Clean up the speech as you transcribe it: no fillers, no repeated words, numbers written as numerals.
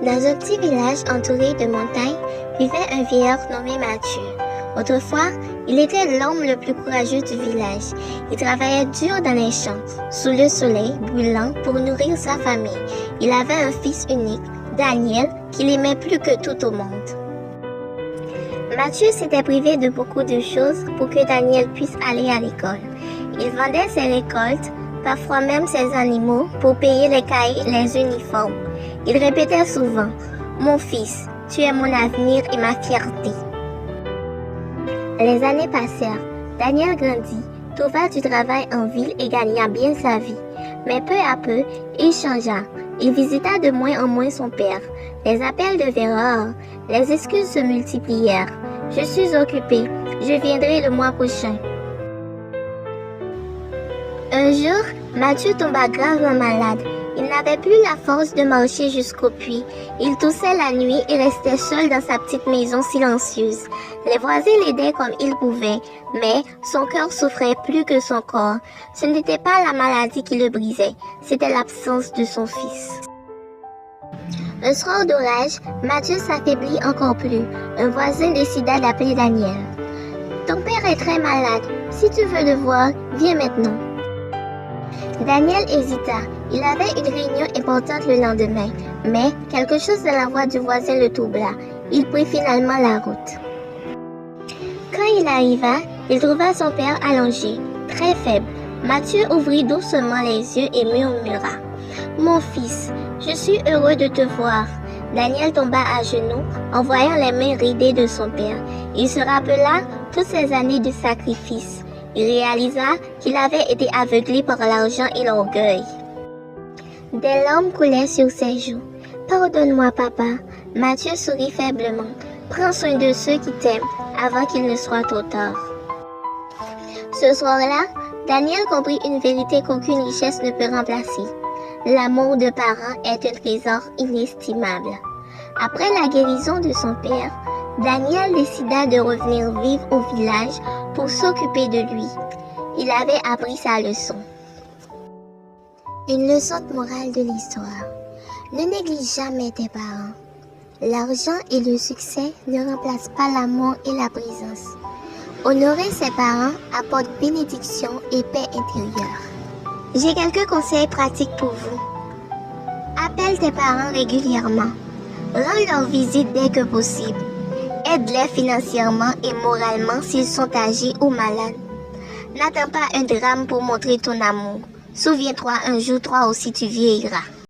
Dans un petit village entouré de montagnes, vivait un vieillard nommé Mathieu. Autrefois, il était l'homme le plus courageux du village. Il travaillait dur dans les champs, sous le soleil brûlant pour nourrir sa famille. Il avait un fils unique, Daniel, qu'il aimait plus que tout au monde. Mathieu s'était privé de beaucoup de choses pour que Daniel puisse aller à l'école. Il vendait ses récoltes, parfois même ses animaux, pour payer les cahiers et les uniformes. Il répétait souvent, « Mon fils, tu es mon avenir et ma fierté. » Les années passèrent. Daniel grandit, trouva du travail en ville et gagna bien sa vie. Mais peu à peu, il changea. Il visita de moins en moins son père. Les appels devinrent rares. Les excuses se multiplièrent. « Je suis occupé. Je viendrai le mois prochain. » Un jour, Mathieu tomba gravement malade. Il n'avait plus la force de marcher jusqu'au puits. Il toussait la nuit et restait seul dans sa petite maison silencieuse. Les voisins l'aidaient comme ils pouvaient, mais son cœur souffrait plus que son corps. Ce n'était pas la maladie qui le brisait, c'était l'absence de son fils. Un soir d'orage, Mathieu s'affaiblit encore plus. Un voisin décida d'appeler Daniel. « Ton père est très malade. Si tu veux le voir, viens maintenant. » Daniel hésita. Il avait une réunion importante le lendemain, mais quelque chose dans la voix du voisin le troubla. Il prit finalement la route. Quand il arriva, il trouva son père allongé, très faible. Mathieu ouvrit doucement les yeux et murmura « Mon fils, je suis heureux de te voir. » Daniel tomba à genoux en voyant les mains ridées de son père. Il se rappela toutes ces années de sacrifice. Il réalisa qu'il avait été aveuglé par l'argent et l'orgueil. Des larmes coulaient sur ses joues. « Pardonne-moi, papa. » Mathieu sourit faiblement. « Prends soin de ceux qui t'aiment avant qu'il ne soit trop tard. » Ce soir-là, Daniel comprit une vérité qu'aucune richesse ne peut remplacer. L'amour de parents est un trésor inestimable. Après la guérison de son père, Daniel décida de revenir vivre au village pour s'occuper de lui. Il avait appris sa leçon. Une leçon morale de l'histoire. Ne néglige jamais tes parents. L'argent et le succès ne remplacent pas l'amour et la présence. Honorer ses parents apporte bénédiction et paix intérieure. J'ai quelques conseils pratiques pour vous. Appelle tes parents régulièrement. Rends leur visite dès que possible. Aide-les financièrement et moralement s'ils sont âgés ou malades. N'attends pas un drame pour montrer ton amour. Souviens-toi un jour, toi aussi tu vieilliras.